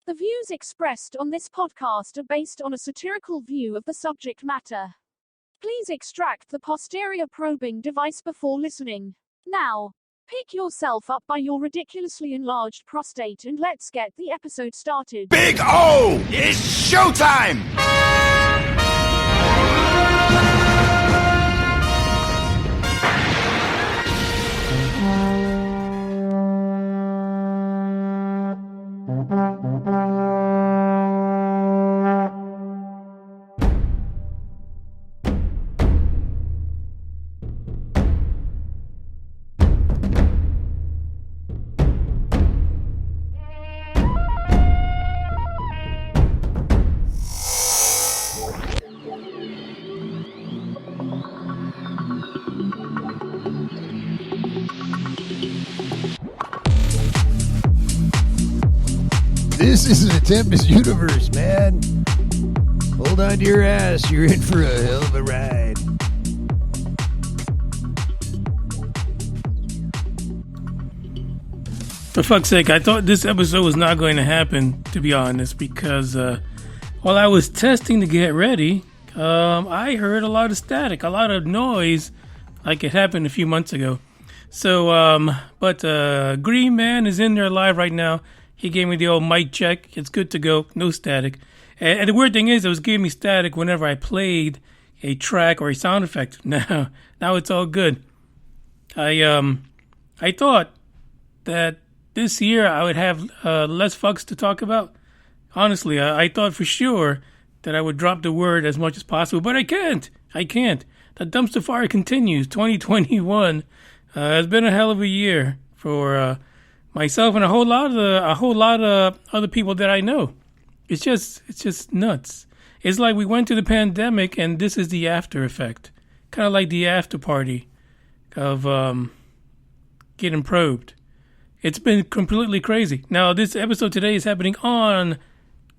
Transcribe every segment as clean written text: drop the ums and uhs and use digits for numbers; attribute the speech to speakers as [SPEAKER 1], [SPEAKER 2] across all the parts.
[SPEAKER 1] The views expressed on this podcast are based on a satirical view of the subject matter. Please extract the posterior probing device before listening. Now, pick yourself up by your ridiculously enlarged prostate and let's get the episode started.
[SPEAKER 2] Big O! It's showtime!
[SPEAKER 3] This is an Tempest universe, man. Hold on to your ass. You're in for a hell of a ride.
[SPEAKER 4] For fuck's sake, I thought this episode was not going to happen, to be honest, because while I was testing to get ready, I heard a lot of static, a lot of noise, like it happened a few months ago. So, but Green Man is in there live right now. He gave me the old mic check. It's good to go. No static. And the weird thing is, it was giving me static whenever I played a track or a sound effect. Now it's all good. I thought that this year I would have less fucks to talk about. Honestly, I thought for sure that I would drop the word as much as possible, but I can't. The dumpster fire continues. 2021 has been a hell of a year for myself and a whole lot of other people that I know. It's just nuts. It's like we went to the pandemic and this is the after effect. Kind of like the after party of getting probed. It's been completely crazy. Now, this episode today is happening on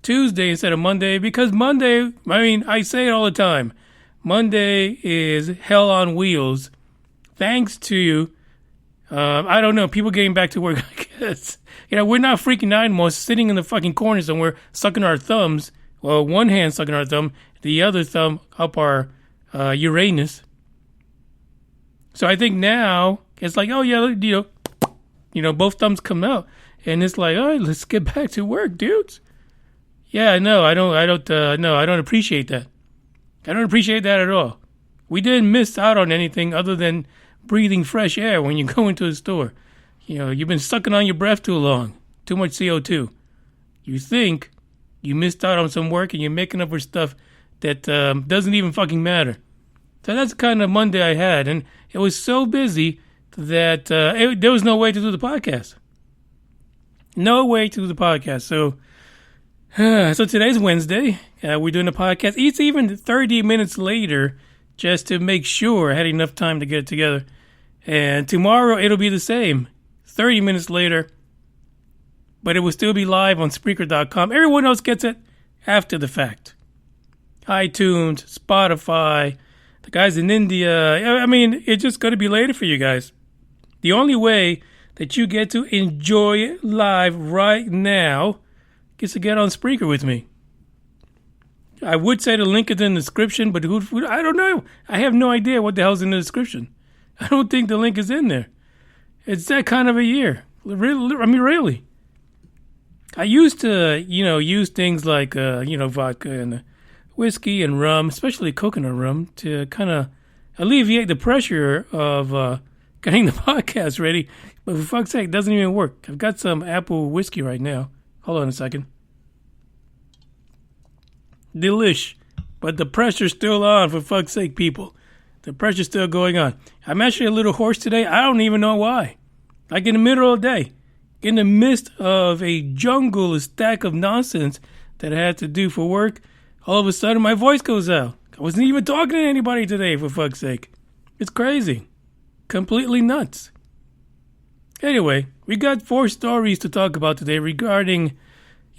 [SPEAKER 4] Tuesday instead of Monday because Monday, I say it all the time. Monday is hell on wheels. Thanks to I don't know, people getting back to work, I guess. We're not freaking out anymore, sitting in the fucking corner somewhere, sucking our thumbs. Well, one hand sucking our thumb, the other thumb up our Uranus. So I think now, it's like, oh yeah, both thumbs come out. And it's like, all right, let's get back to work, dudes. Yeah, no, I don't appreciate that. I don't appreciate that at all. We didn't miss out on anything other than breathing fresh air when you go into a store. You've been sucking on your breath too long. Too much CO2. You think you missed out on some work and you're making up for stuff that doesn't even fucking matter. So that's the kind of Monday I had. And it was so busy that there was no way to do the podcast. No way to do the podcast. So today's Wednesday. We're doing the podcast. It's even 30 minutes later just to make sure I had enough time to get it together. And tomorrow it'll be the same. 30 minutes later. But it will still be live on Spreaker.com. Everyone else gets it after the fact. iTunes, Spotify, the guys in India. It's just going to be later for you guys. The only way that you get to enjoy it live right now is to get on Spreaker with me. I would say the link is in the description, but I don't know. I have no idea what the hell's in the description. I don't think the link is in there. It's that kind of a year. Really. I used to, use things like, vodka and whiskey and rum, especially coconut rum, to kind of alleviate the pressure of getting the podcast ready. But for fuck's sake, it doesn't even work. I've got some apple whiskey right now. Hold on a second. Delish. But the pressure's still on, for fuck's sake, people. The pressure's still going on. I'm actually a little hoarse today. I don't even know why. Like in the middle of the day. In the midst of a jungle, a stack of nonsense that I had to do for work, all of a sudden my voice goes out. I wasn't even talking to anybody today, for fuck's sake. It's crazy. Completely nuts. Anyway, we got 4 stories to talk about today regarding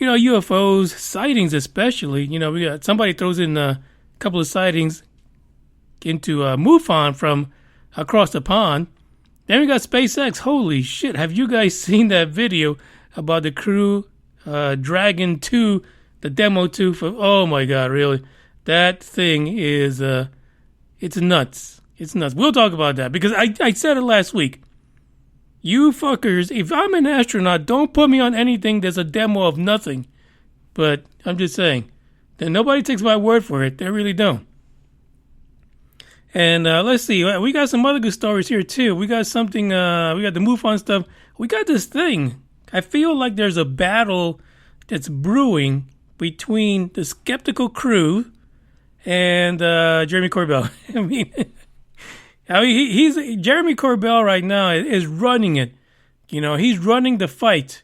[SPEAKER 4] UFOs, sightings especially. We got somebody throws in a couple of sightings into MUF from across the pond. Then we got SpaceX. Holy shit, have you guys seen that video about the crew Dragon 2, the demo 2 for, oh my God, really? That thing is, it's nuts. It's nuts. We'll talk about that because I said it last week. You fuckers, if I'm an astronaut, don't put me on anything that's a demo of nothing. But I'm just saying that nobody takes my word for it. They really don't. And let's see. We got some other good stories here, too. We got something. We got the MUF stuff. We got this thing. I feel like there's a battle that's brewing between the skeptical crew and Jeremy Corbell. He's Jeremy Corbell right now is running it. You know, he's running the fight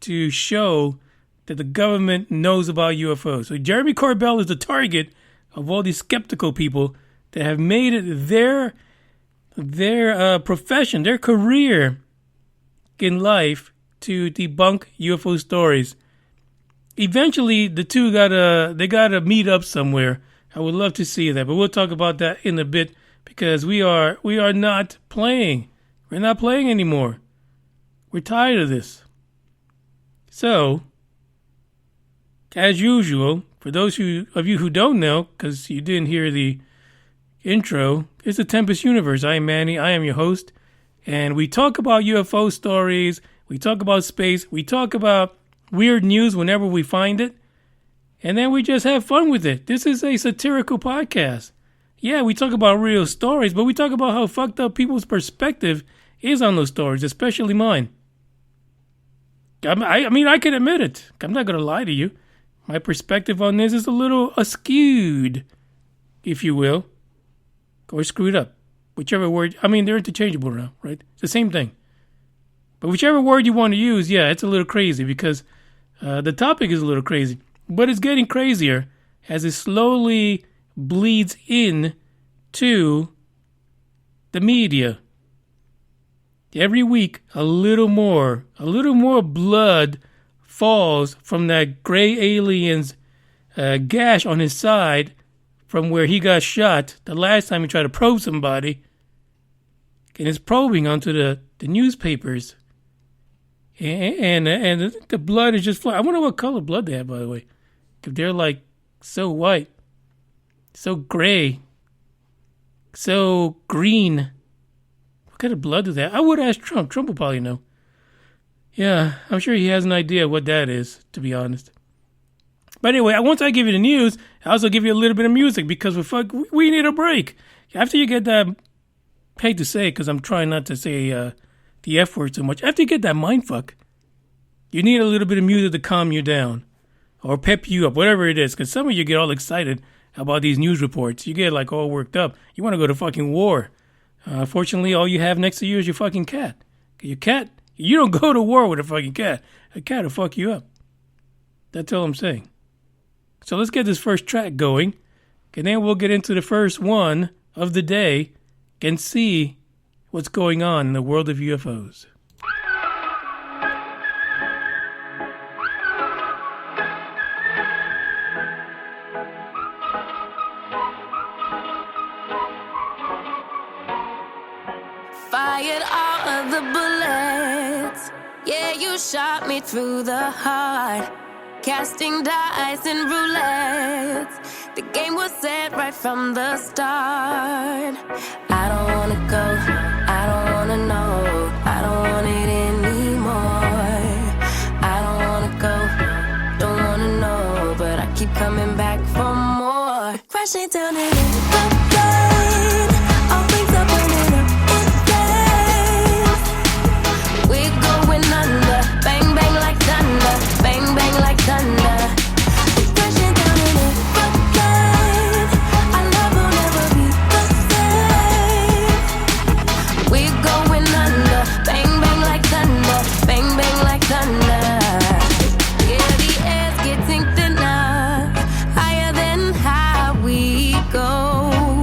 [SPEAKER 4] to show that the government knows about UFOs. So Jeremy Corbell is the target of all these skeptical people that have made it their profession, their career in life to debunk UFO stories. Eventually, the two gotta meet up somewhere. I would love to see that, but we'll talk about that in a bit because we are not playing. We're not playing anymore. We're tired of this. So, as usual, for those of you who don't know, because you didn't hear the intro, it's the Tempest Universe. I am Manny. I am your host. And we talk about UFO stories. We talk about space. We talk about weird news whenever we find it. And then we just have fun with it. This is a satirical podcast. Yeah, we talk about real stories, but we talk about how fucked up people's perspective is on those stories, especially mine. I mean, I can admit it. I'm not going to lie to you. My perspective on this is a little askewed, if you will, or screwed up. Whichever word, I mean, they're interchangeable now, right? It's the same thing. But whichever word you want to use, yeah, it's a little crazy because the topic is a little crazy. But it's getting crazier as it slowly bleeds in to the media. Every week, a little more blood falls from that gray alien's gash on his side from where he got shot the last time he tried to probe somebody. And it's probing onto the newspapers. And the blood is just flowing. I wonder what color blood they have, by the way. If they're like so white, so gray, so green. What kind of blood do they have? I would ask Trump. Trump will probably know. Yeah, I'm sure he has an idea what that is, to be honest. But anyway, once I give you the news, I also give you a little bit of music because we need a break. After you get that, I hate to say it because I'm trying not to say the F word so much. After you get that mindfuck, you need a little bit of music to calm you down or pep you up, whatever it is. Because some of you get all excited about these news reports. You get like all worked up. You want to go to fucking war. Fortunately, all you have next to you is your fucking cat. Your cat, you don't go to war with a fucking cat. A cat will fuck you up. That's all I'm saying. So let's get this first track going. And then we'll get into the first one of the day and see what's going on in the world of UFOs.
[SPEAKER 5] Fired all of the bullets. Yeah, you shot me through the heart. Casting dice and roulettes. The game was set right from the start. I don't wanna go, I don't wanna know, I don't want it anymore. I don't wanna go, don't wanna know, but I keep coming back for more. Crashing down in the rain, all things are burning up in flames. We're going under, bang bang like thunder, bang bang like thunder. Crashing down in the rain, our love will never be the same. We're going under, bang bang like thunder, bang bang like thunder. Yeah, the air's getting thinner, higher than high we go.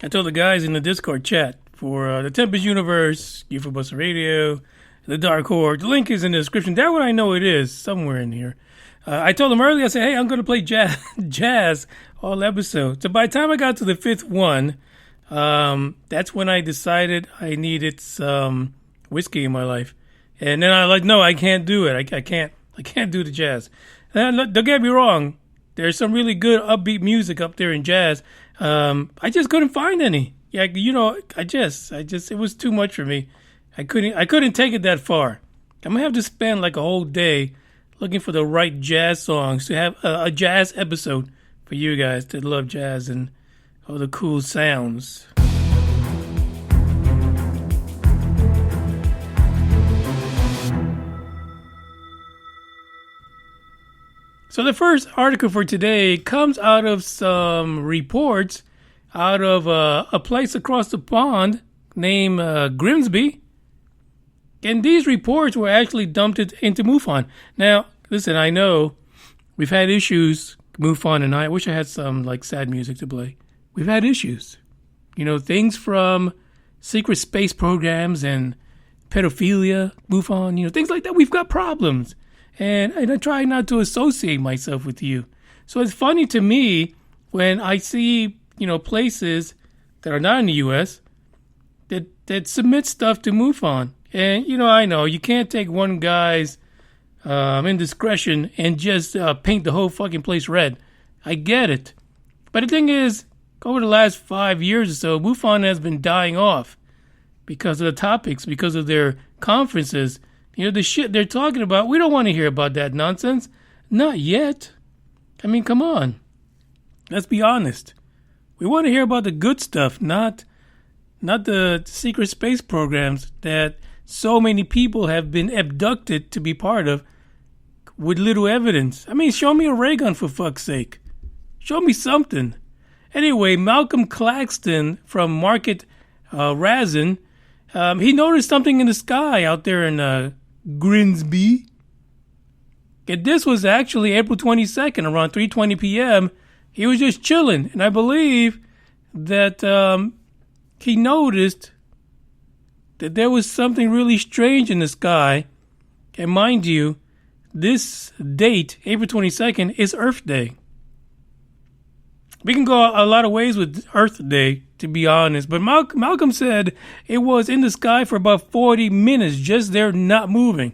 [SPEAKER 4] I told the guys in the Discord chat for the Tempest Universe, UFO Buster Radio, the Dark Horde. The link is in the description. That one I know it is somewhere in here. I told them earlier, I said, hey, I'm going to play jazz all episode. So by the time I got to the fifth one, that's when I decided I needed some whiskey in my life. And then I like, no, I can't do it. I can't do the jazz. And don't get me wrong. There's some really good upbeat music up there in jazz. I just couldn't find any. Yeah, I just, it was too much for me. I couldn't take it that far. I'm gonna have to spend like a whole day looking for the right jazz songs to have a jazz episode for you guys that love jazz and all the cool sounds. So the first article for today comes out of some reports out of a place across the pond named Grimsby. And these reports were actually dumped into MUFON. Now, listen, I know we've had issues, MUFON and I wish I had some like sad music to play. We've had issues. Things from secret space programs and pedophilia, MUFON, things like that. We've got problems. And I try not to associate myself with you. So it's funny to me when I see, places that are not in the U.S. that submit stuff to MUFON. And, I know you can't take one guy's indiscretion and just paint the whole fucking place red. I get it. But the thing is, over the last 5 years or so, MUFON has been dying off because of the topics, because of their conferences. The shit they're talking about, we don't want to hear about that nonsense. Not yet. I mean, come on. Let's be honest. We want to hear about the good stuff, not the secret space programs that so many people have been abducted to be part of with little evidence. I mean, show me a ray gun for fuck's sake. Show me something. Anyway, Malcolm Claxton from Market Razin, he noticed something in the sky out there in Grimsby. And this was actually April 22nd, around 3:20 p.m. He was just chilling, and I believe that he noticed that there was something really strange in the sky. And mind you, this date, April 22nd, is Earth Day. We can go a lot of ways with Earth Day, to be honest. But Malcolm said it was in the sky for about 40 minutes, just there not moving.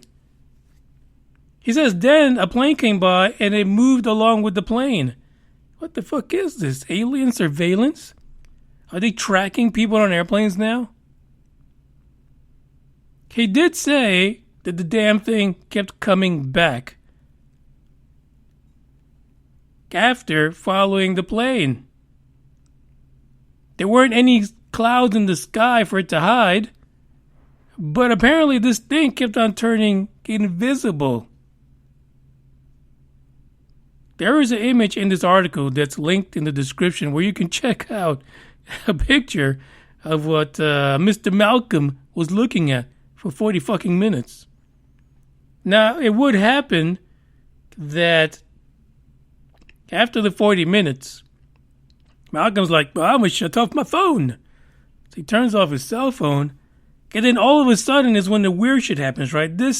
[SPEAKER 4] He says then a plane came by and it moved along with the plane. What the fuck is this? Alien surveillance? Are they tracking people on airplanes now? He did say that the damn thing kept coming back after following the plane. There weren't any clouds in the sky for it to hide, but apparently this thing kept on turning invisible. There is an image in this article that's linked in the description where you can check out a picture of what Mr. Malcolm was looking at for 40 fucking minutes. Now, it would happen that after the 40 minutes, Malcolm's like, well, I'm going to shut off my phone. So he turns off his cell phone. And then all of a sudden is when the weird shit happens, right? This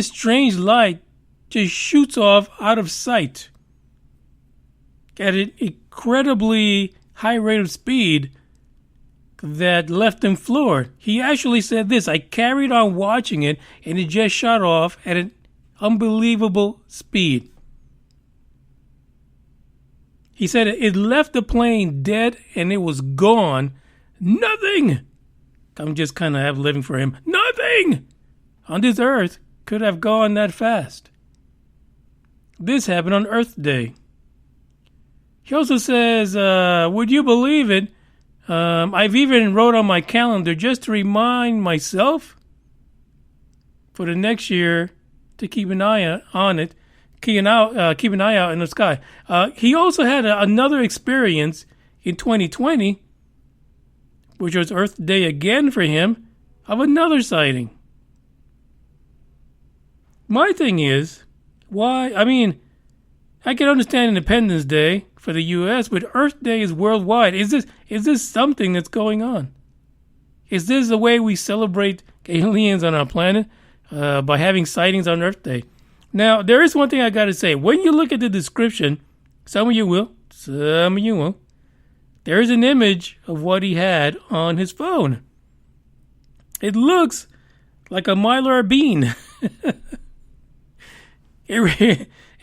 [SPEAKER 4] strange light just shoots off out of sight at an incredibly high rate of speed that left him floored. He actually said this, I carried on watching it and it just shot off at an unbelievable speed. He said it left the plane dead and it was gone. Nothing. I'm just kind of living for him. Nothing on this earth could have gone that fast. This happened on Earth Day. He also says, would you believe it? I've even wrote on my calendar just to remind myself for the next year to keep an eye on it, keep an eye out in the sky. He also had another experience in 2020, which was Earth Day again for him, of another sighting. My thing is, why? I mean, I can understand Independence Day for the U.S., but Earth Day is worldwide. Is this something that's going on? Is this the way we celebrate aliens on our planet by having sightings on Earth Day? Now, there is one thing I got to say. When you look at the description, some of you will, some of you won't. There is an image of what he had on his phone. It looks like a mylar bean. It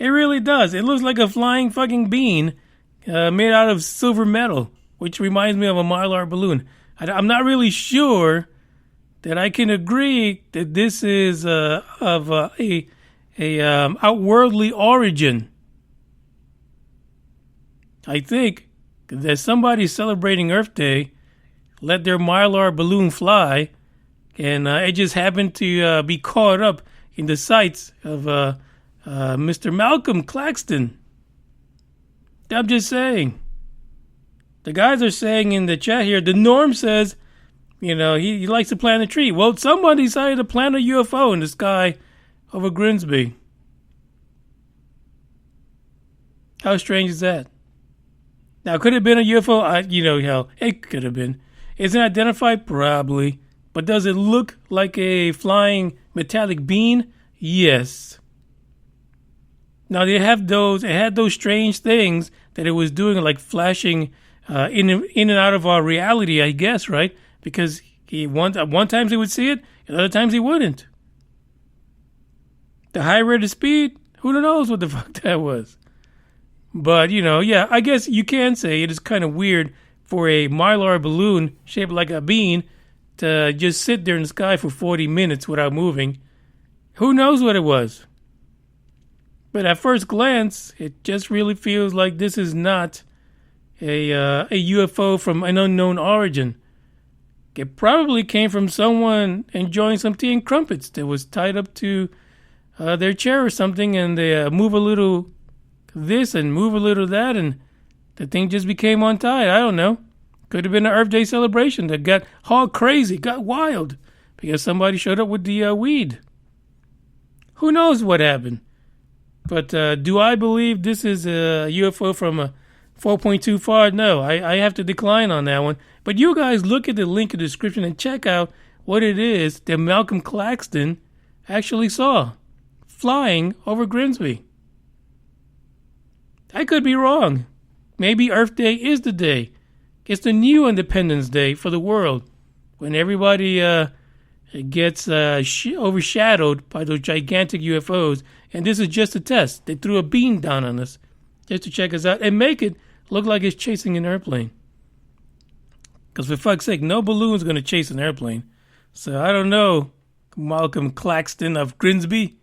[SPEAKER 4] really does. It looks like a flying fucking bean made out of silver metal, which reminds me of a mylar balloon. I'm not really sure that I can agree that this is of a outworldly origin. I think that somebody celebrating Earth Day let their mylar balloon fly, and it just happened to be caught up in the sights of Mr. Malcolm Claxton. I'm just saying. The guys are saying in the chat here, the Norm says, he likes to plant a tree. Well, somebody decided to plant a UFO in the sky over Grimsby. How strange is that? Now, could it have been a UFO? It could have been. Is it identified? Probably. But does it look like a flying metallic bean? Yes. Now, it had those strange things that it was doing, like flashing in and out of our reality, I guess, right? Because one times he would see it, and other times he wouldn't. The high rate of speed, who knows what the fuck that was. But, I guess you can say it is kind of weird for a mylar balloon shaped like a bean to just sit there in the sky for 40 minutes without moving. Who knows what it was? But at first glance, it just really feels like this is not a UFO from an unknown origin. It probably came from someone enjoying some tea and crumpets that was tied up to their chair or something, and they move a little this and move a little that, and the thing just became untied. I don't know. Could have been an Earth Day celebration that got all crazy, got wild, because somebody showed up with the weed. Who knows what happened? But do I believe this is a UFO from a 4.2 far? No, I have to decline on that one. But you guys look at the link in the description and check out what it is that Malcolm Claxton actually saw flying over Grimsby. I could be wrong. Maybe Earth Day is the day. It's the new Independence Day for the world, when everybody gets overshadowed by those gigantic UFOs. And this is just a test. They threw a beam down on us just to check us out and make it look like it's chasing an airplane. Because for fuck's sake, no balloon's going to chase an airplane. So I don't know, Malcolm Claxton of Grimsby.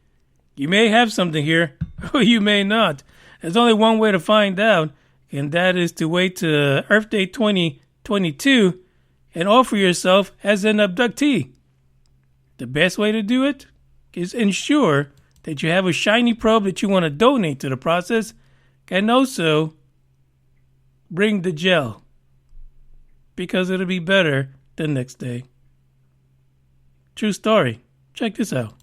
[SPEAKER 4] You may have something here, or you may not. There's only one way to find out, and that is to wait to Earth Day 2022 and offer yourself as an abductee. The best way to do it is ensure that you have a shiny probe that you want to donate to the process, and also bring the gel, because it'll be better the next day. True story. Check this out.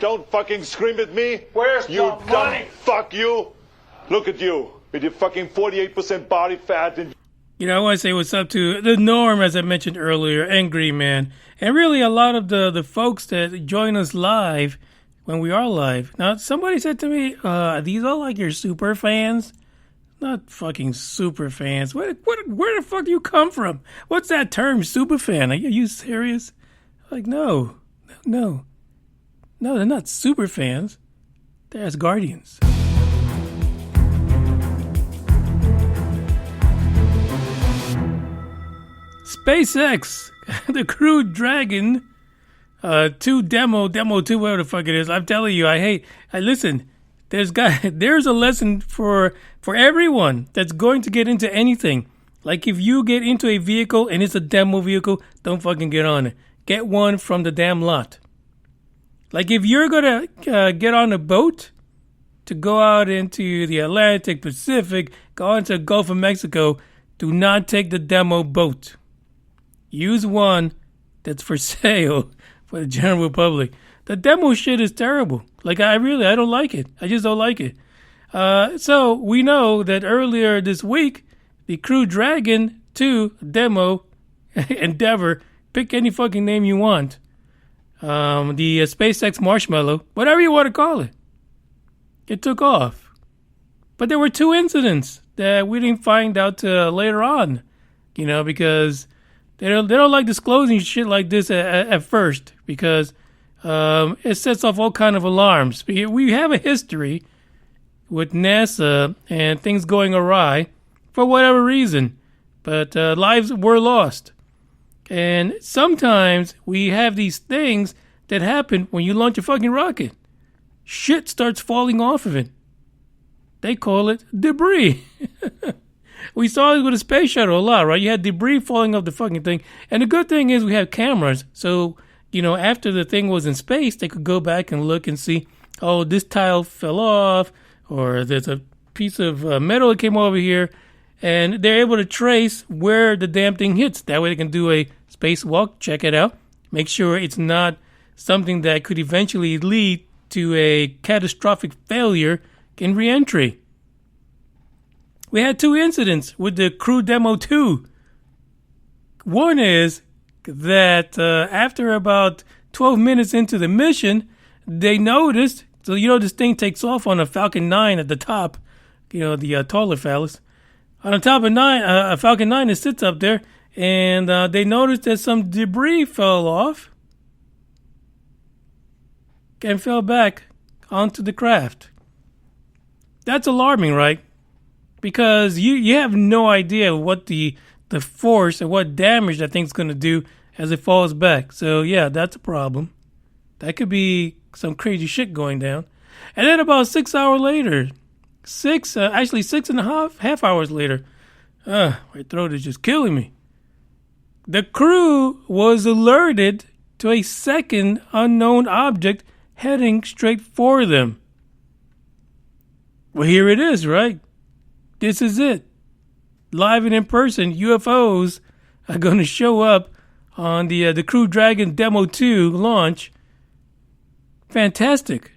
[SPEAKER 6] don't fucking scream at me.
[SPEAKER 2] Where's
[SPEAKER 6] you
[SPEAKER 2] the money?
[SPEAKER 6] Fuck you. Look at you with your fucking 48% body fat and.
[SPEAKER 4] You know, I want to say what's up to the Norm, as I mentioned earlier, and Green Man, and really a lot of the folks that join us live when we are live. Now, somebody said to me, are these all like your super fans? Not fucking super fans. Where the fuck do you come from? What's that term, super fan? Are you serious? Like, no, they're not super fans. They're as guardians. SpaceX, the Crew Dragon 2 demo 2, whatever the fuck it is. I'm telling you, listen, there's a lesson for everyone that's going to get into anything. Like if you get into a vehicle and it's a demo vehicle, don't fucking get on it. Get one from the damn lot. Like if you're going to get on a boat to go out into the Atlantic, Pacific, go into the Gulf of Mexico, do not take the demo boat. Use one that's for sale for the general public. The demo shit is terrible. Like, I don't like it. I just don't like it. So, we know that earlier this week, the Crew Dragon 2 demo Endeavor, pick any fucking name you want, the SpaceX Marshmallow, whatever you want to call it, it took off. But there were 2 incidents that we didn't find out later on, because they don't like disclosing shit like this at first, because it sets off all kind of alarms. We have a history with NASA and things going awry for whatever reason, but lives were lost. And sometimes we have these things that happen when you launch a fucking rocket. Shit starts falling off of it. They call it debris. We saw it with a space shuttle a lot, right? You had debris falling off the fucking thing. And the good thing is we have cameras. So, after the thing was in space, they could go back and look and see, oh, this tile fell off, or there's a piece of metal that came over here. And they're able to trace where the damn thing hits. That way they can do a spacewalk, check it out, make sure it's not something that could eventually lead to a catastrophic failure in reentry. We had 2 incidents with the Crew Demo 2. One is that after about 12 minutes into the mission, they noticed, so this thing takes off on a Falcon 9 at the top, the taller phallus. On the top of a Falcon 9, it sits up there, and they noticed that some debris fell off and fell back onto the craft. That's alarming, right? Because you have no idea what the force and what damage that thing's going to do as it falls back. So, yeah, that's a problem. That could be some crazy shit going down. And then about 6 hours later, 6.5 hours later, my throat is just killing me. The crew was alerted to a second unknown object heading straight for them. Well, here it is, right? This is it. Live and in person, UFOs are going to show up on the Crew Dragon Demo 2 launch. Fantastic.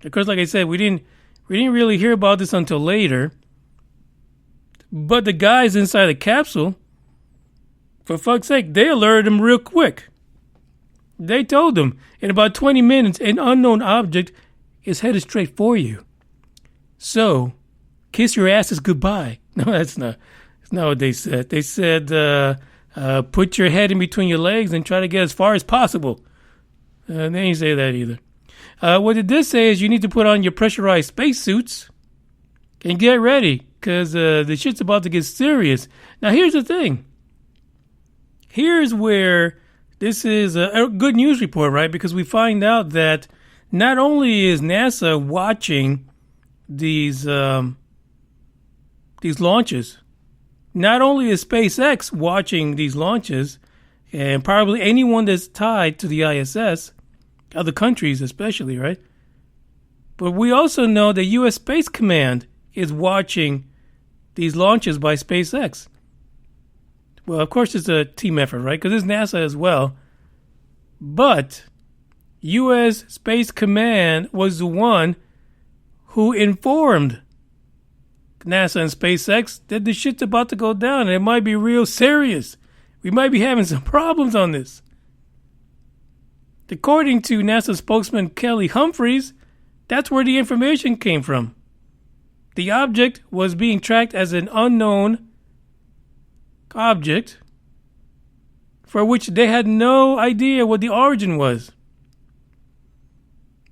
[SPEAKER 4] Of course, like I said, we didn't really hear about this until later. But the guys inside the capsule, for fuck's sake, they alerted them real quick. They told them in about 20 minutes, an unknown object is headed straight for you. So, kiss your asses goodbye. No, that's not what they said. They said, put your head in between your legs and try to get as far as possible. They didn't say that either. What it did say is you need to put on your pressurized spacesuits and get ready, because the shit's about to get serious. Now, here's the thing. Here's where this is a good news report, right? Because we find out that not only is NASA watching these launches, not only is SpaceX watching these launches, and probably anyone that's tied to the ISS, other countries especially, right? But we also know the U.S. Space Command is watching these launches by SpaceX. Well, of course, it's a team effort, right? Because it's NASA as well. But U.S. Space Command was the one who informed NASA and SpaceX that the shit's about to go down and it might be real serious. We might be having some problems on this. According to NASA spokesman Kelly Humphreys, that's where the information came from. The object was being tracked as an unknown object for which they had no idea what the origin was.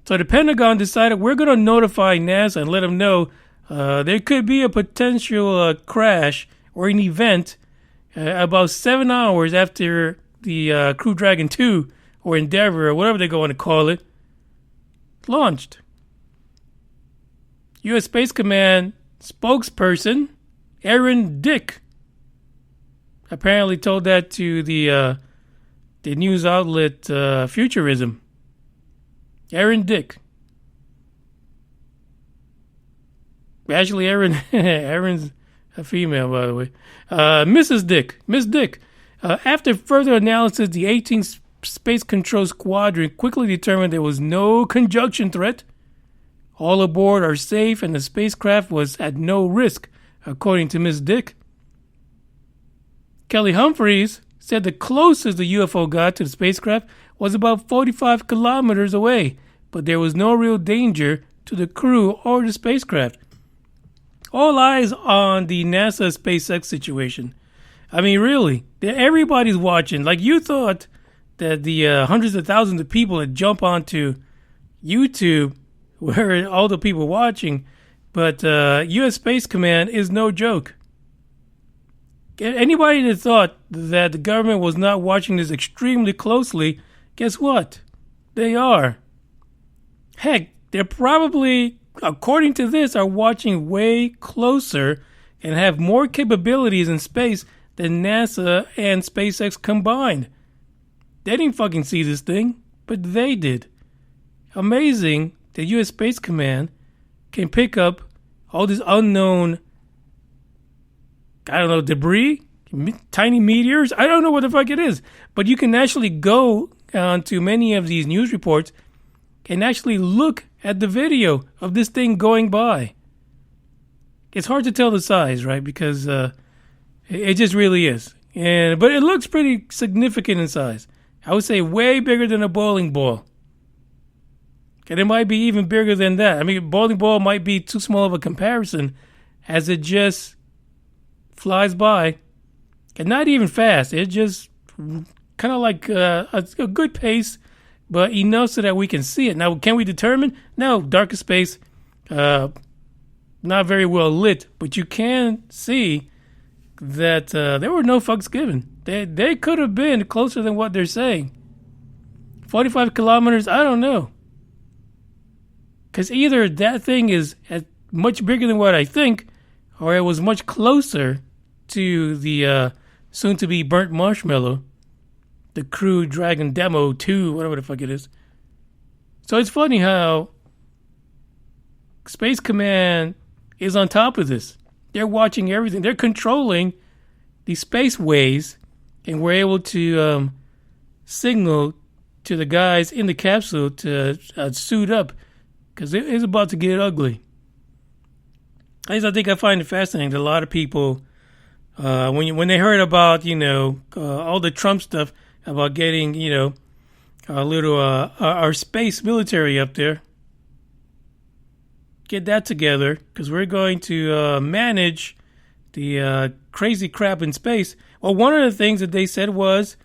[SPEAKER 4] So the Pentagon decided we're going to notify NASA and let them know there could be a potential crash or an event about 7 hours after the Crew Dragon 2 or Endeavour or whatever they're going to call it launched. U.S. Space Command spokesperson Aaron Dick apparently told that to the news outlet Futurism. Aaron Dick. Actually, Aaron's a female, by the way. Mrs. Dick. Miss Dick. After further analysis, the 18th Space Control Squadron quickly determined there was no conjunction threat. All aboard are safe and the spacecraft was at no risk, according to Miss Dick. Kelly Humphreys said the closest the UFO got to the spacecraft was about 45 kilometers away, but there was no real danger to the crew or the spacecraft. All eyes on the NASA SpaceX situation. I mean, really, everybody's watching. Like, you thought that the hundreds of thousands of people that jump onto YouTube were all the people watching, but U.S. Space Command is no joke. Anybody that thought that the government was not watching this extremely closely, guess what? They are. Heck, they're probably, according to this, are watching way closer and have more capabilities in space than NASA and SpaceX combined. They didn't fucking see this thing, but they did. Amazing that U.S. Space Command can pick up all this unknown, debris, tiny meteors. I don't know what the fuck it is. But you can actually go onto many of these news reports and actually look at the video of this thing going by. It's hard to tell the size, right? Because it just really is. But it looks pretty significant in size. I would say way bigger than a bowling ball. And it might be even bigger than that. I mean, a bowling ball might be too small of a comparison as it just flies by. And not even fast. It just kind of like a good pace, but enough so that we can see it. Now, can we determine? No, darker space, not very well lit, but you can see that there were no fucks given. They could have been closer than what they're saying. 45 kilometers, I don't know. Because either that thing is much bigger than what I think, or it was much closer to the soon-to-be burnt marshmallow, the Crew Dragon Demo 2, whatever the fuck it is. So it's funny how Space Command is on top of this. They're watching everything. They're controlling the spaceways, and we're able to signal to the guys in the capsule to suit up, because it is about to get ugly. At least I think I find it fascinating that a lot of people, when they heard about, all the Trump stuff about getting, our space military up there, get that together, because we're going to manage the crazy crap in space. Well, one of the things that they said was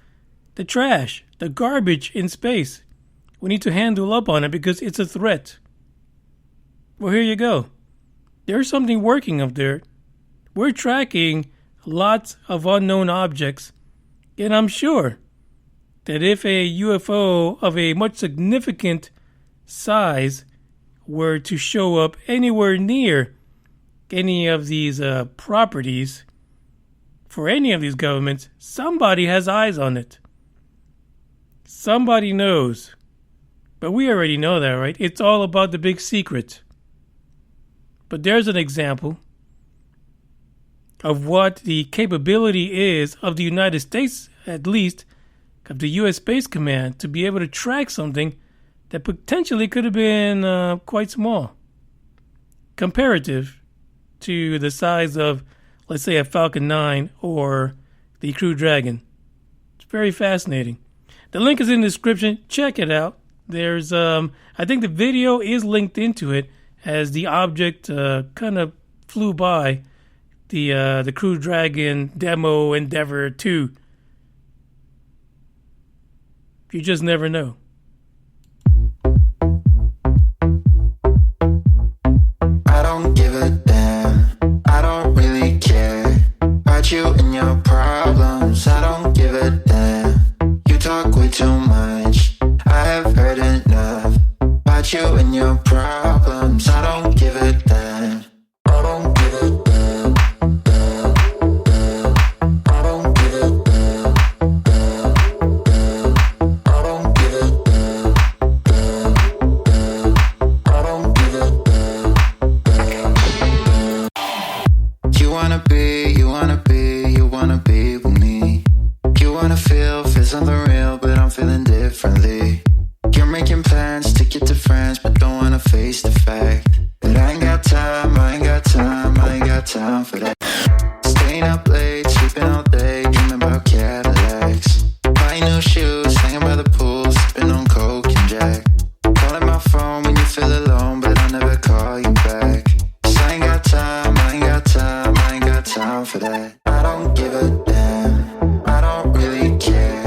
[SPEAKER 4] the trash, the garbage in space. We need to handle up on it because it's a threat. Well, here you go. There's something working up there. We're tracking lots of unknown objects, and I'm sure that if a UFO of a much significant size were to show up anywhere near any of these properties for any of these governments, somebody has eyes on it. Somebody knows. But we already know that, right? It's all about the big secret. But there's an example of what the capability is of the United States, at least, of the U.S. Space Command, to be able to track something that potentially could have been quite small comparative to the size of, let's say, a Falcon 9 or the Crew Dragon. It's very fascinating. The link is in the description. Check it out. There's, I think the video is linked into it as the object kind of flew by the Crew Dragon demo Endeavor 2. You just never know.
[SPEAKER 7] I don't give a damn. I don't really care about you and your problems. I don't give a damn. You talk way too much. I have heard enough about you and your problems. I don't give a damn. I don't give a damn. I don't give a damn. I don't give a damn. I don't give a damn. You wanna be with me. You wanna feel something real, but I'm feeling differently. You're making plans to get to France, but don't wanna face the fact that I ain't got time, I ain't got time, I ain't got time for that. Staying up late, sleeping all day, dreaming about Cadillacs. Buying new shoes, hanging by the pool, sipping on Coke and Jack. Calling my phone when you feel alone, but I'll never call you back. 'Cause I ain't got time, I ain't got time, I ain't got time for that. I don't give a damn, I don't really care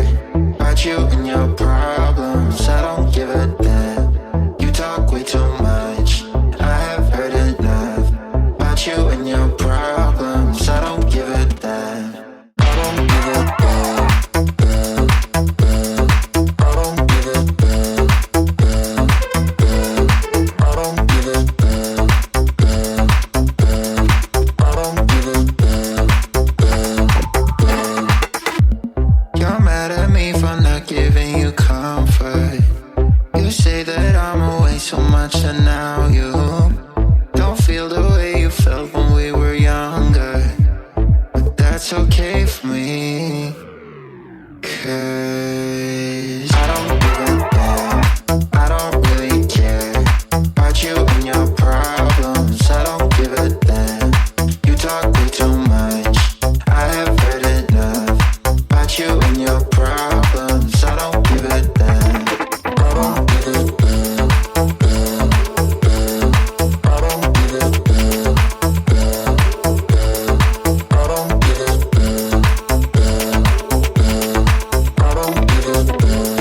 [SPEAKER 7] about you and your problems. I don't give a damn. You talk way too much. I have heard enough about you and your problems. I don't give a damn. I don't give a damn. I don't give a damn. I don't give a damn. I don't give a damn. You're mad at me for not giving you comfort. You say that I'm away so much and now you don't feel the way you felt when we were younger. But that's okay for me, 'cause I don't give a damn. I don't really care about you and your problems. I don't give a damn. You talk way too much. I have heard enough about you and your problems. I don't give a damn. I don't give a damn. I don't give a damn. I don't give a damn. I don't give a damn.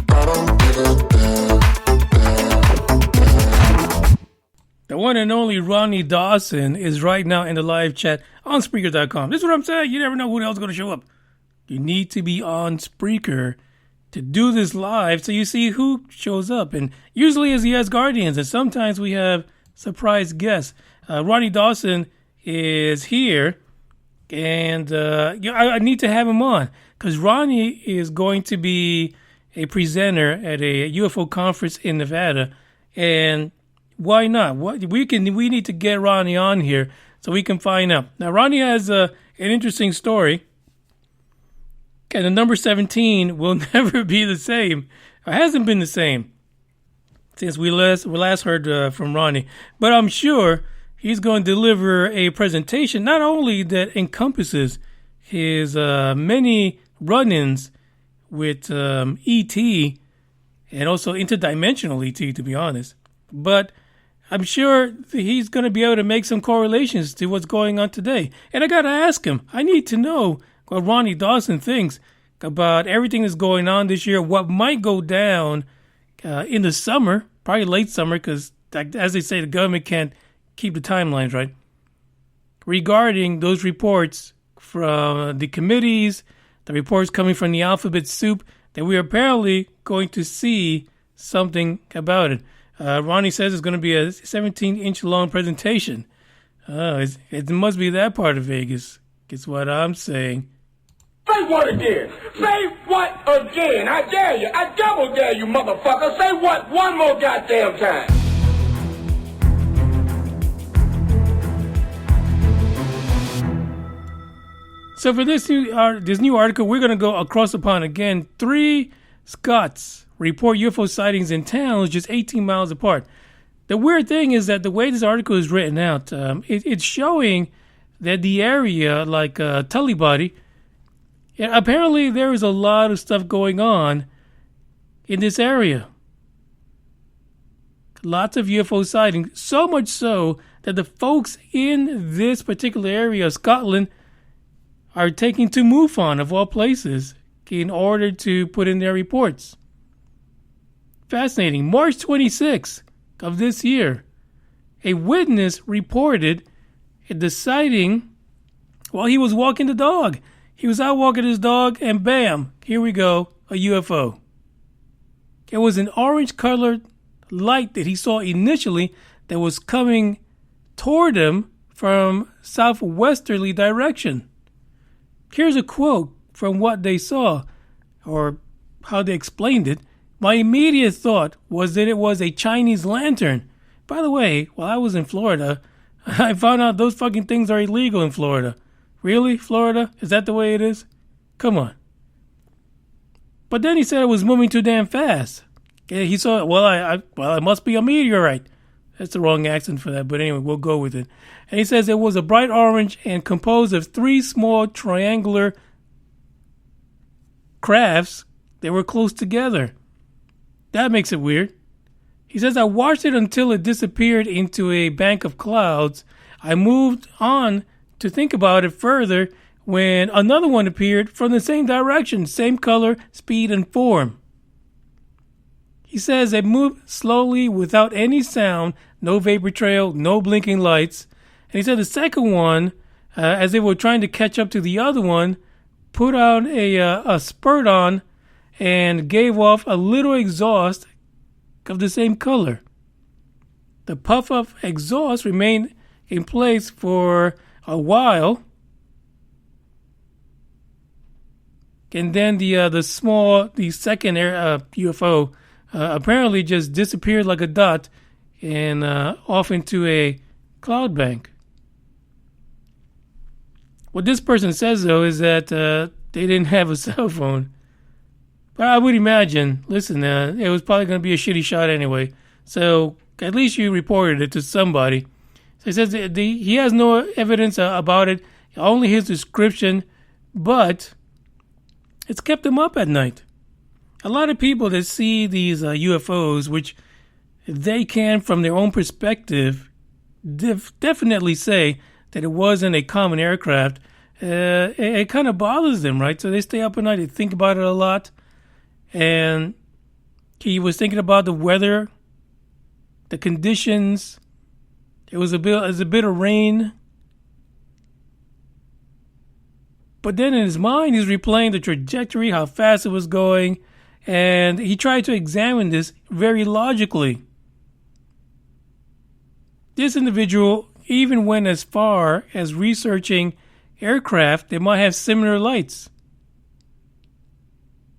[SPEAKER 7] I don't give a damn.
[SPEAKER 4] The one and only Ronnie Dawson is right now in the live chat on Spreaker.com. This is what I'm saying. You never know who else is going to show up. You need to be on Spreaker to do this live so you see who shows up. And usually it's the Asgardians, and sometimes we have surprise guests. Ronnie Dawson is here, and I need to have him on because Ronnie is going to be a presenter at a UFO conference in Nevada, and why not? We need to get Ronnie on here so we can find out. Now, Ronnie has an interesting story. Okay, the number 17 will never be the same. It hasn't been the same since we last heard from Ronnie. But I'm sure he's going to deliver a presentation not only that encompasses his many run-ins with ET and also interdimensional ET, to be honest. But I'm sure he's going to be able to make some correlations to what's going on today. And I got to ask him. I need to know what Ronnie Dawson thinks about everything that's going on this year, what might go down in the summer, probably late summer, because as they say, the government can't keep the timelines right, regarding those reports from the committees, the reports coming from the alphabet soup, that we're apparently going to see something about it. Ronnie says it's going to be a 17-inch long presentation. It must be that part of Vegas. Guess what I'm saying.
[SPEAKER 8] Say what again? Say what again? I dare you. I double dare you, motherfucker. Say what one more goddamn time.
[SPEAKER 4] So for this new article, we're going to go across the pond again. 3 Scots report UFO sightings in towns just 18 miles apart. The weird thing is that the way this article is written out, it's showing that the area, like Tullibody, apparently there is a lot of stuff going on in this area. Lots of UFO sightings, so much so that the folks in this particular area of Scotland are taking to MUF, of all places, in order to put in their reports. Fascinating. March 26th of this year, a witness reported the sighting while he was walking the dog. He was out walking his dog, and bam, here we go, a UFO. It was an orange-colored light that he saw initially that was coming toward him from southwesterly direction. Here's a quote from what they saw, or how they explained it. My immediate thought was that it was a Chinese lantern. By the way, while I was in Florida, I found out those fucking things are illegal in Florida. Really, Florida? Is that the way it is? Come on. But then he said it was moving too damn fast. He saw, it must be a meteorite. That's the wrong accent for that, but anyway, we'll go with it. And he says it was a bright orange and composed of 3 small triangular crafts that were close together. That makes it weird. He says, I watched it until it disappeared into a bank of clouds. I moved on to think about it further when another one appeared from the same direction, same color, speed, and form. He says it moved slowly without any sound, no vapor trail, no blinking lights. And he said the second one, as they were trying to catch up to the other one, put out a spurt on and gave off a little exhaust of the same color. The puff of exhaust remained in place for a while, and then the second UFO apparently just disappeared like a dot and off into a cloud bank. What this person says, though, is that they didn't have a cell phone. But I would imagine, listen, it was probably going to be a shitty shot anyway. So at least you reported it to somebody. So he says he has no evidence about it, only his description, but it's kept him up at night. A lot of people that see these UFOs, which they can, from their own perspective, definitely say that it wasn't a common aircraft. It kind of bothers them, right? So they stay up at night, they think about it a lot. And he was thinking about the weather, the conditions. It was a bit of rain. But then in his mind, he's replaying the trajectory, how fast it was going. And he tried to examine this very logically. This individual even went as far as researching aircraft that might have similar lights.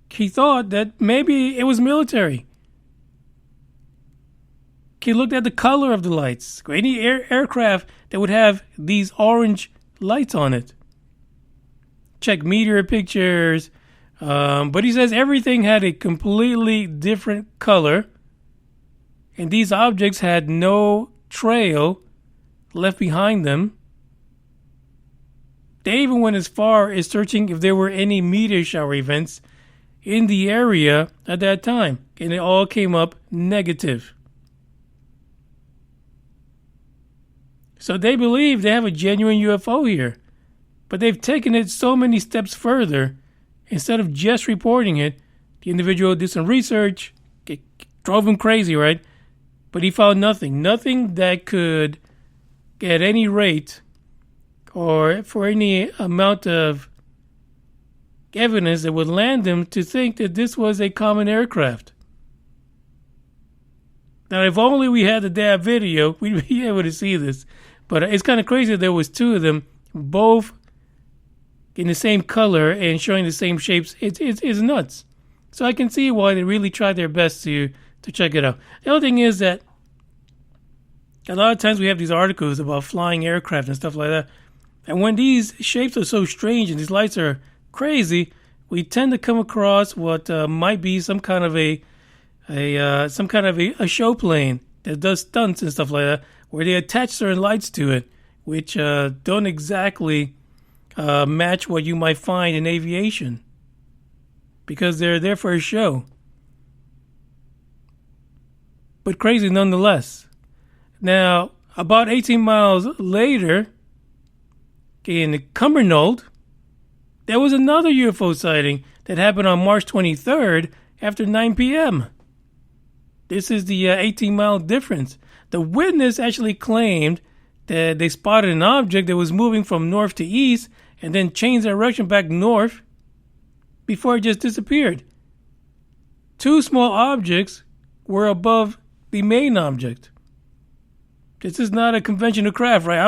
[SPEAKER 4] He thought that maybe it was military. He looked at the color of the lights. Any aircraft that would have these orange lights on it. Check meteor pictures. But he says everything had a completely different color. And these objects had no trail left behind them. They even went as far as searching if there were any meteor shower events in the area at that time. And it all came up negative. So they believe they have a genuine UFO here. But they've taken it so many steps further. Instead of just reporting it, the individual did some research. It drove him crazy, right? But he found nothing. Nothing that could, at any rate, or for any amount of evidence that would land him to think that this was a common aircraft. Now, if only we had the damn video, we'd be able to see this. But it's kind of crazy that there was 2 of them, both in the same color and showing the same shapes. It's nuts. So I can see why they really tried their best to check it out. The other thing is that a lot of times we have these articles about flying aircraft and stuff like that. And when these shapes are so strange and these lights are crazy, we tend to come across what might be some kind of a show plane that does stunts and stuff like that, where they attach certain lights to it, which don't exactly match what you might find in aviation, because they're there for a show. But crazy nonetheless. Now, about 18 miles later, in Cumbernauld, there was another UFO sighting that happened on March 23rd after 9 p.m. This is the 18-mile difference. The witness actually claimed that they spotted an object that was moving from north to east and then changed direction back north before it just disappeared. Two small objects were above the main object. This is not a conventional craft, right?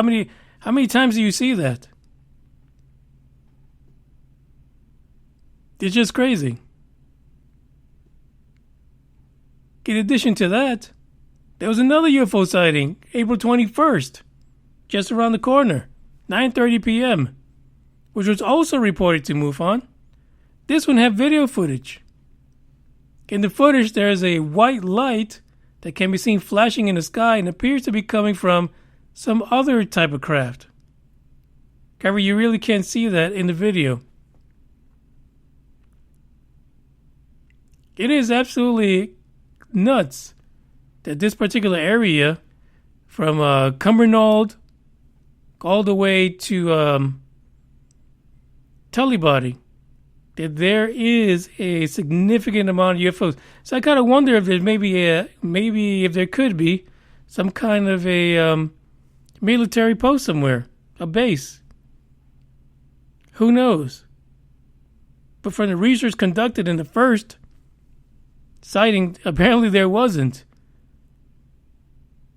[SPEAKER 4] How many times do you see that? It's just crazy. In addition to that, there was another UFO sighting, April 21st, just around the corner, 9:30 p.m., which was also reported to MUF. This one had video footage. In the footage, there is a white light that can be seen flashing in the sky and appears to be coming from some other type of craft. However, you really can't see that in the video. It is absolutely nuts that this particular area, from Cumbernauld all the way to Tullibody, that there is a significant amount of UFOs. So I kind of wonder if there's maybe if there could be some kind of a military post somewhere, a base. Who knows? But from the research conducted in the first sighting, apparently there wasn't.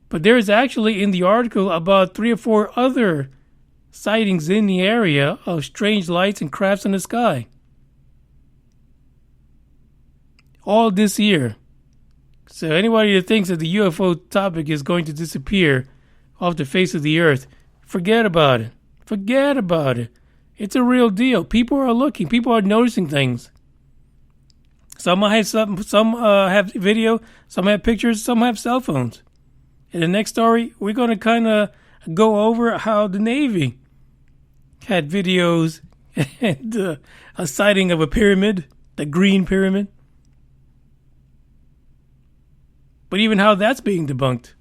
[SPEAKER 4] But there is actually in the article about 3 or 4 other sightings in the area of strange lights and crafts in the sky. All this year. So anybody that thinks that the UFO topic is going to disappear off the face of the earth, forget about it. Forget about it. It's a real deal. People are looking. People are noticing things. Some have video, some have pictures, some have cell phones. In the next story, we're going to kind of go over how the Navy had videos and a sighting of a pyramid, the Green Pyramid. But even how that's being debunked,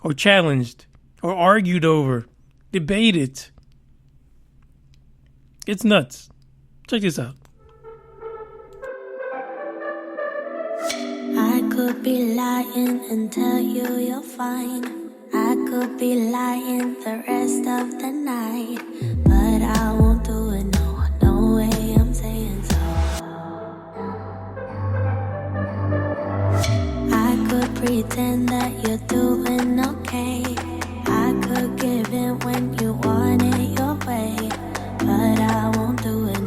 [SPEAKER 4] or challenged, or argued over, debated. It's nuts. Check this out.
[SPEAKER 9] I could be lying and tell you you're fine. I could be lying the rest of the night, but I won't do it, no way I'm saying so. I could pretend that you're doing okay. I could give in when you want it your way, but I won't do it,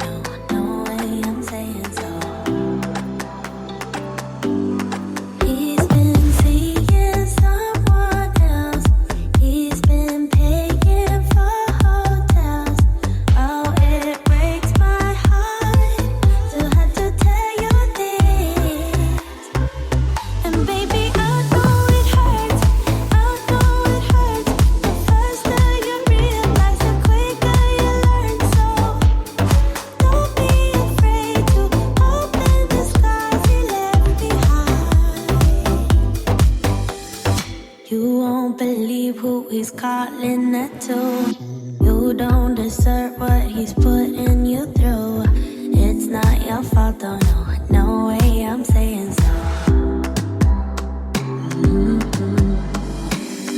[SPEAKER 9] no way I'm saying so. He's been seeing someone else. He's been paying for hotels. Oh, it breaks my heart to have to tell you this. And baby, I know it hurts. I know it hurts. The faster you realize, the quicker you learn. So don't be afraid to open the skies he left behind. You won't believe who he's calling that to. You don't deserve what he's putting you through. It's not your fault, though, no way I'm saying so.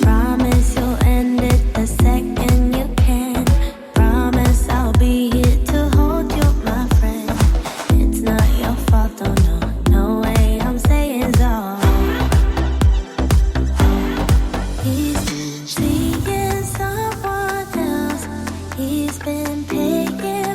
[SPEAKER 9] Promise you'll end it the second you can. Promise I'll be here to hold you, my friend. It's not your fault, though, no way I'm saying so. He's been seeing someone else. He's been paying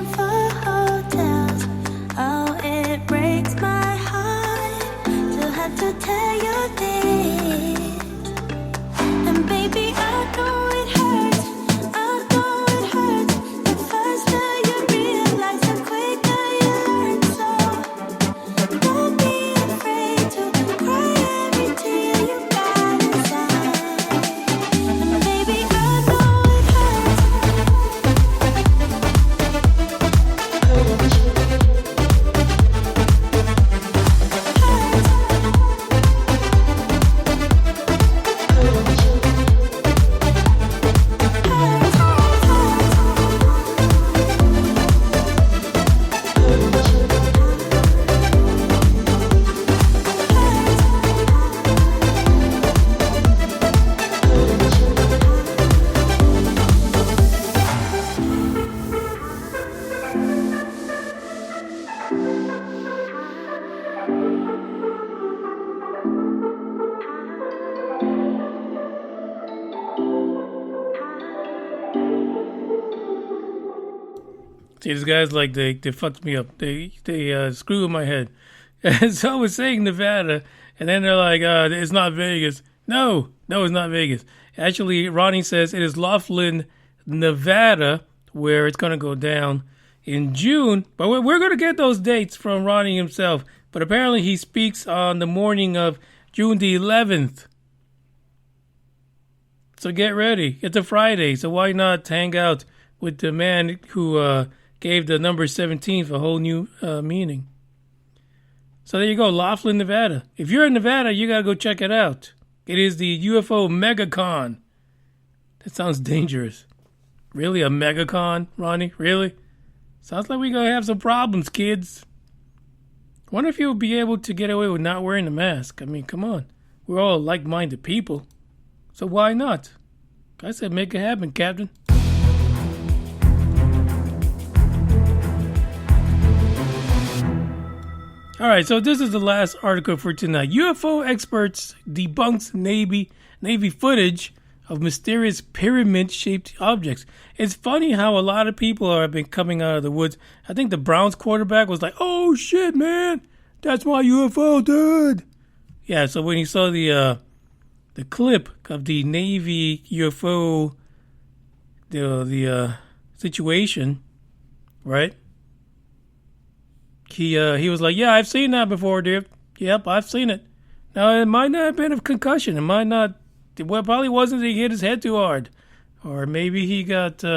[SPEAKER 4] These guys, like, they fucked me up. They screw with my head. And so I was saying Nevada, and then they're like, it's not Vegas. No, it's not Vegas. Actually, Ronnie says it is Laughlin, Nevada, where it's going to go down in June. But we're going to get those dates from Ronnie himself. But apparently he speaks on the morning of June the 11th. So get ready. It's a Friday, so why not hang out with the man who gave the number 17 a whole new meaning. So there you go, Laughlin, Nevada. If you're in Nevada, you got to go check it out. It is the UFO MegaCon. That sounds dangerous. Really, a MegaCon, Ronnie? Really? Sounds like we're going to have some problems, kids. I wonder if you'll be able to get away with not wearing a mask. I mean, come on. We're all like-minded people. So why not? I said make it happen, Captain. All right, so this is the last article for tonight. UFO experts debunks Navy footage of mysterious pyramid-shaped objects. It's funny how a lot of people have been coming out of the woods. I think the Browns quarterback was like, "Oh shit, man, that's my UFO, dude." Yeah, so when he saw the clip of the Navy UFO, the situation, right? He was like, "Yeah, I've seen that before, dude. Yep, I've seen it. Now, it might not have been a concussion. It might not. Well, probably wasn't that he hit his head too hard, or maybe he got, he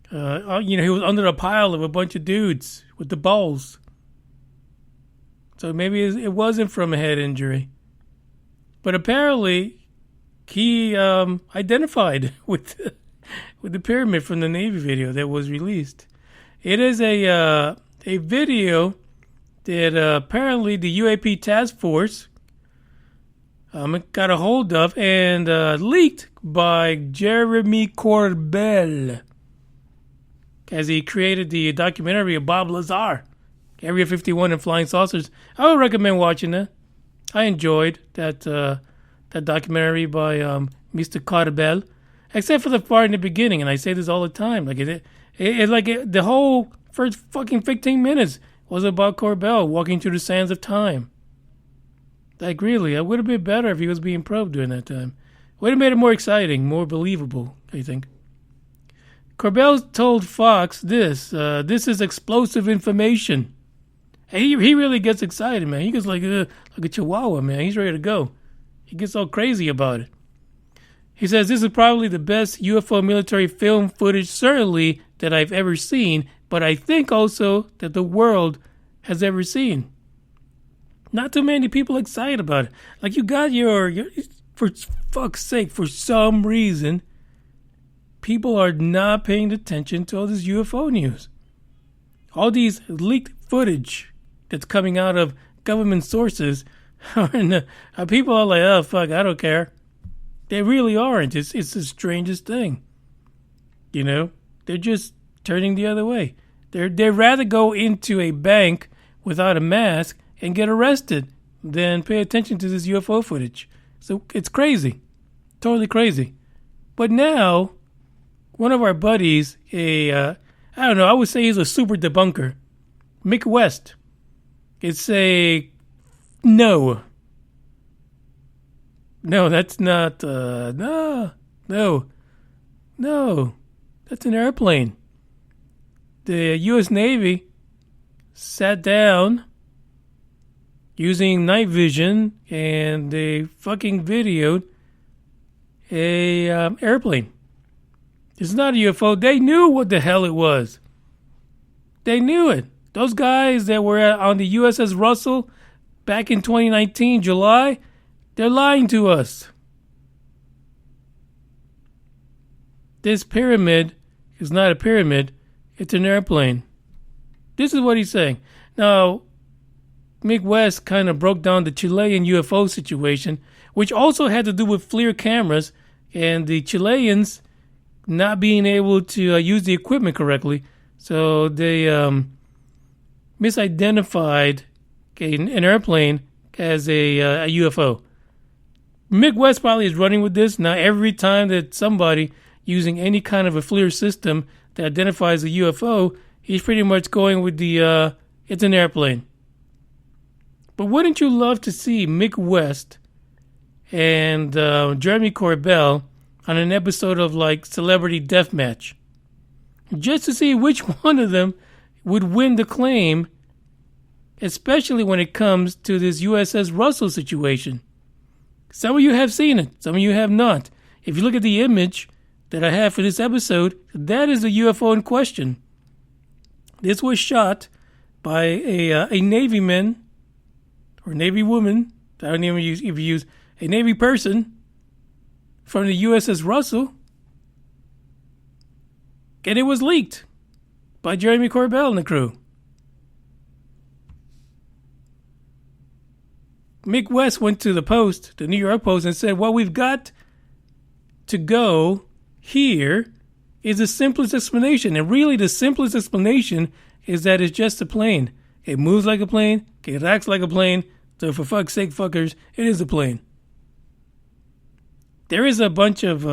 [SPEAKER 4] was under a pile of a bunch of dudes with the balls. So maybe it wasn't from a head injury. But apparently, he identified with the pyramid from the Navy video that was released. It is a video that apparently the UAP task force got a hold of and leaked by Jeremy Corbell as he created the documentary of Bob Lazar, Area 51 and Flying Saucers. I would recommend watching that. I enjoyed that documentary by Mr. Corbell, except for the part in the beginning, and I say this all the time. The whole first fucking 15 minutes was about Corbell walking through the sands of time. Like, really, it would have been better if he was being probed during that time. Would have made it more exciting, more believable, I think. Corbell told Fox this is explosive information. And he really gets excited, man. He gets like a chihuahua, man. He's ready to go. He gets all crazy about it. He says, "This is probably the best UFO military film footage, certainly, that I've ever seen, but I think also that the world has ever seen." Not too many people excited about it. Like, you got your for fuck's sake, for some reason, people are not paying attention to all this UFO news. All these leaked footage that's coming out of government sources, people are like, "Oh, fuck, I don't care." They really aren't. It's the strangest thing. You know? They're just turning the other way. They'd rather go into a bank without a mask and get arrested than pay attention to this UFO footage. So it's crazy. Totally crazy. But now, one of our buddies, I would say he's a super debunker. Mick West. It's no, that's not, no, that's an airplane. The U.S. Navy sat down using night vision and they fucking videoed a airplane. It's not a UFO. They knew what the hell it was. They knew it. Those guys that were on the USS Russell back in 2019, July, they're lying to us. This pyramid is not a pyramid. It's an airplane. This is what he's saying. Now, Mick West kind of broke down the Chilean UFO situation, which also had to do with FLIR cameras and the Chileans not being able to use the equipment correctly. So they misidentified an airplane as a UFO. Mick West probably is running with this. Now, every time that somebody using any kind of a FLIR system that identifies a UFO he's pretty much going with the it's an airplane. But wouldn't you love to see Mick West and Jeremy Corbell on an episode of like Celebrity Deathmatch? Just to see which one of them would win the claim, especially when it comes to this USS Russell situation. Some of you have seen it, some of you have not. If you look at the image that I have for this episode, that is the UFO in question. This was shot by a Navy man or Navy woman. I don't even use a Navy person from the USS Russell. And it was leaked by Jeremy Corbell and the crew. Mick West went to the Post, the New York Post, and said, what we've got to go here is the simplest explanation. And really the simplest explanation is that it's just a plane. It moves like a plane. It acts like a plane. So for fuck's sake, fuckers, it is a plane. There is a bunch of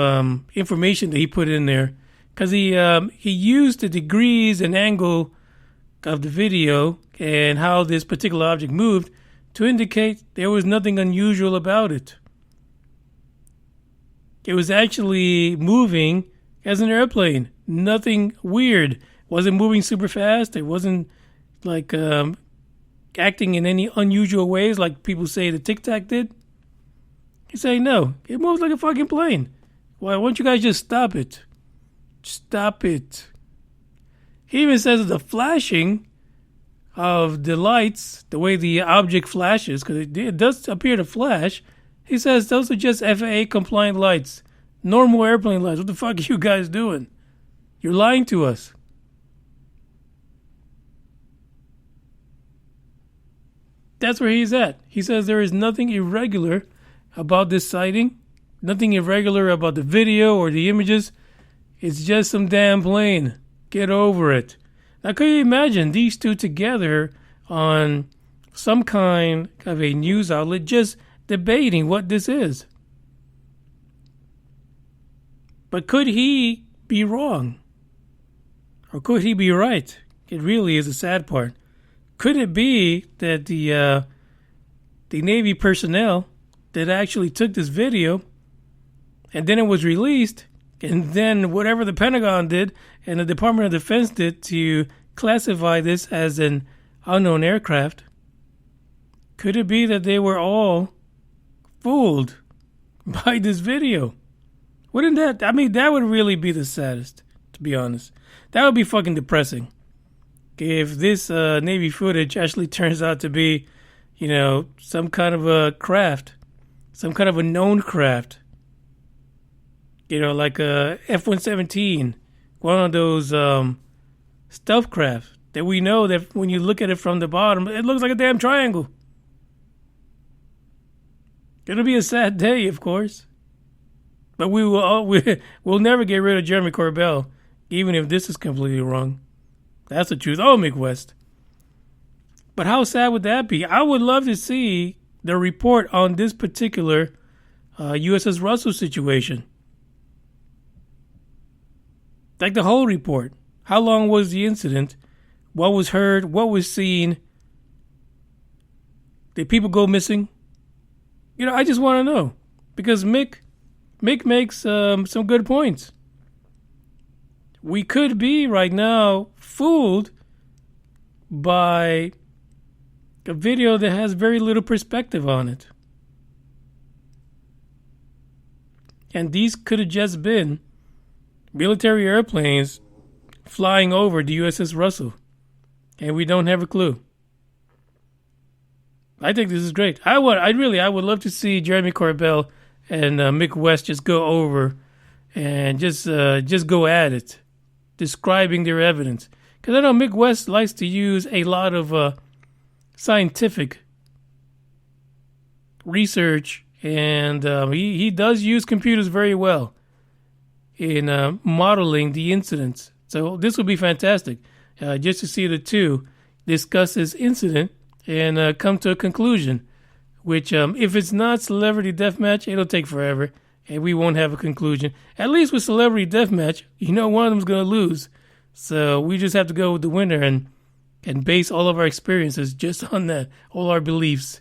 [SPEAKER 4] information that he put in there because he used the degrees and angle of the video and how this particular object moved to indicate there was nothing unusual about it. It was actually moving as an airplane. Nothing weird. It wasn't moving super fast. It wasn't like acting in any unusual ways like people say the Tic Tac did. He's saying, no, it moves like a fucking plane. Why don't you guys just stop it? Stop it. He even says that the flashing of the lights, the way the object flashes, because it does appear to flash, he says those are just FAA compliant lights. Normal airplane lights. What the fuck are you guys doing? You're lying to us. That's where he's at. He says there is nothing irregular about this sighting. Nothing irregular about the video or the images. It's just some damn plane. Get over it. Now, can you imagine these two together on some kind of a news outlet just debating what this is? But could he be wrong? Or could he be right? It really is the sad part. Could it be that the Navy personnel that actually took this video and then it was released, and then whatever the Pentagon did and the Department of Defense did to classify this as an unknown aircraft, could it be that they were all fooled by this video? Wouldn't that, I mean, that would really be the saddest, to be honest. That would be fucking depressing. If this Navy footage actually turns out to be, you know, some kind of a craft, some kind of a known craft, you know, like a F-117, one of those stealth craft that we know that when you look at it from the bottom, it looks like a damn triangle. It'll be a sad day, of course. But we'll never get rid of Jeremy Corbell, even if this is completely wrong. That's the truth. Oh, Mick West. But how sad would that be? I would love to see the report on this particular USS Russell situation. Like the whole report. How long was the incident? What was heard? What was seen? Did people go missing? You know, I just want to know. Because Mick makes some good points. We could be right now fooled by a video that has very little perspective on it. And these could have just been military airplanes flying over the USS Russell. And we don't have a clue. I think this is great. I would love to see Jeremy Corbell and Mick West just go over and just go at it, describing their evidence. Because I know Mick West likes to use a lot of scientific research, and he does use computers very well in modeling the incidents. So this would be fantastic, just to see the two discuss this incident and come to a conclusion, which if it's not Celebrity Deathmatch, it'll take forever, and we won't have a conclusion. At least with Celebrity Deathmatch, you know one of them's going to lose. So we just have to go with the winner and base all of our experiences just on that, all our beliefs.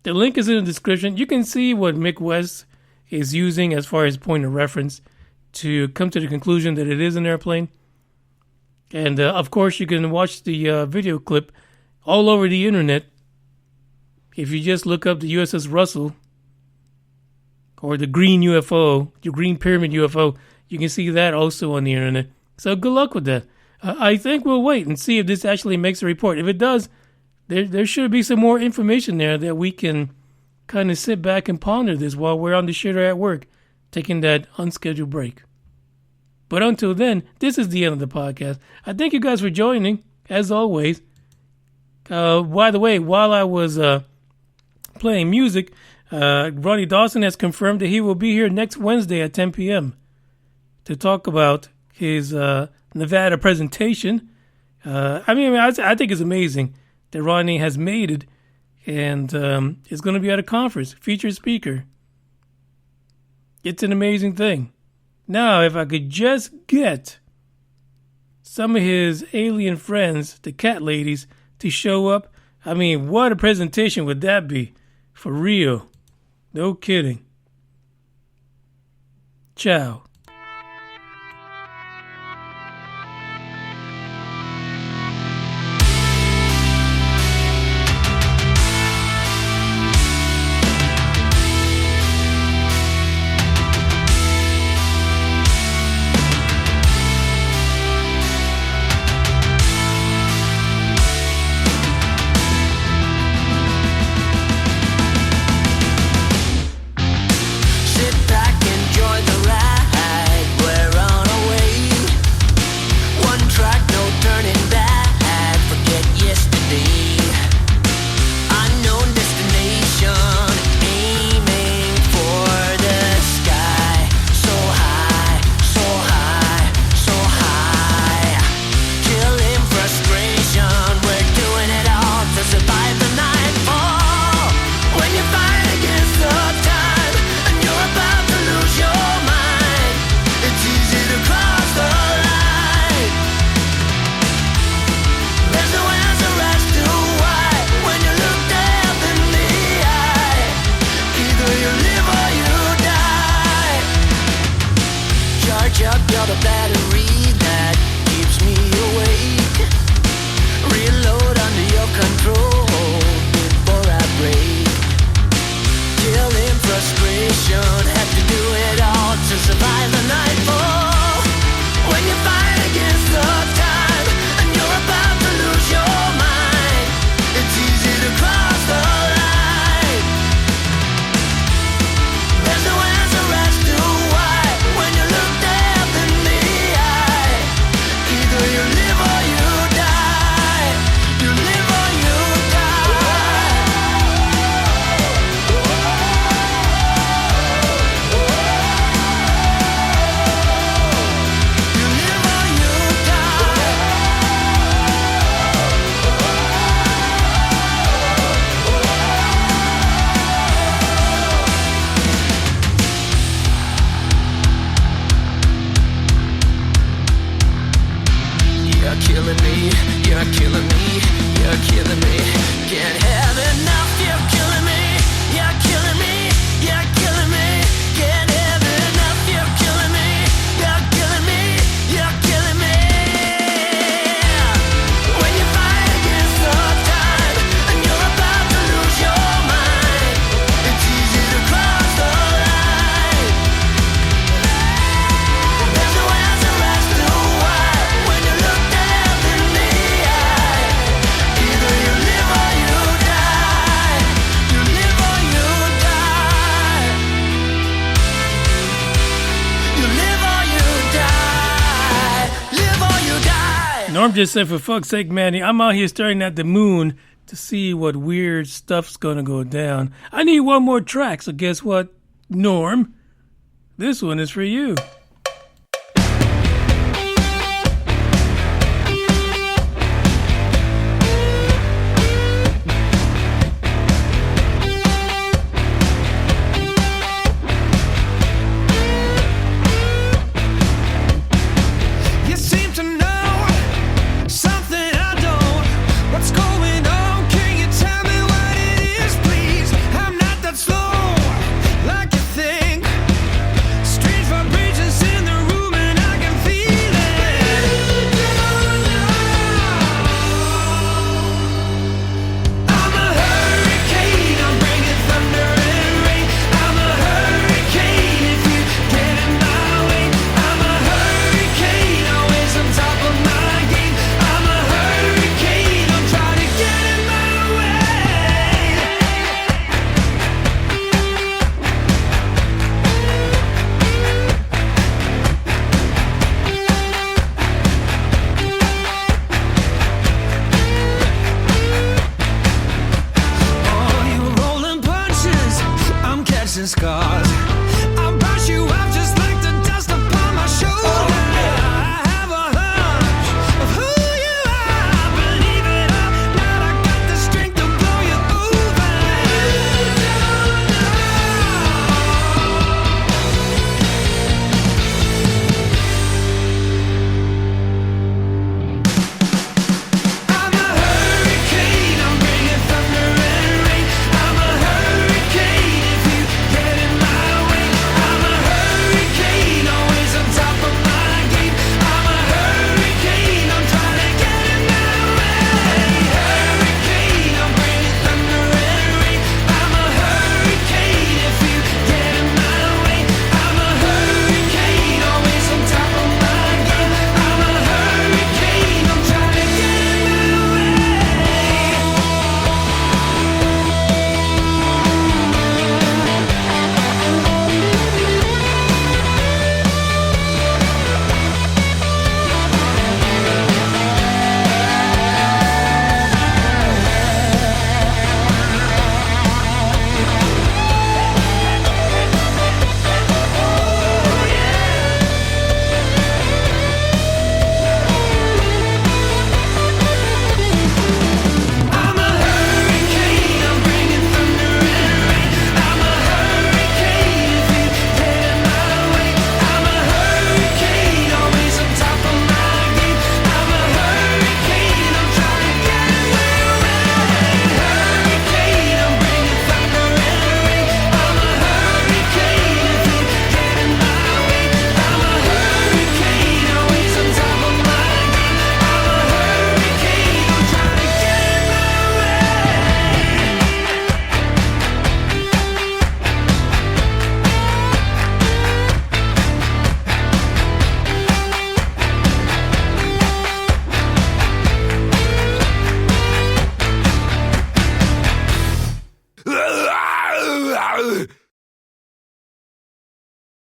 [SPEAKER 4] The link is in the description. You can see what Mick West is using as far as point of reference to come to the conclusion that it is an airplane. And of course, you can watch the video clip all over the internet. If you just look up the USS Russell or the green UFO, the green pyramid UFO, you can see that also on the internet. So good luck with that. I think we'll wait and see if this actually makes a report. If it does, there should be some more information there that we can kind of sit back and ponder this while we're on the shitter at work, taking that unscheduled break. But until then, this is the end of the podcast. I thank you guys for joining, as always. By the way, while I was playing music, Ronnie Dawson has confirmed that he will be here next Wednesday at 10 p.m. to talk about his Nevada presentation. I think it's amazing that Ronnie has made it and is going to be at a conference, featured speaker. It's an amazing thing. Now, if I could just get some of his alien friends, the cat ladies, to show up, what a presentation would that be? For real. No kidding. Ciao. Norm just said, for fuck's sake, Manny, I'm out here staring at the moon to see what weird stuff's gonna go down. I need one more track, so guess what, Norm? This one is for you.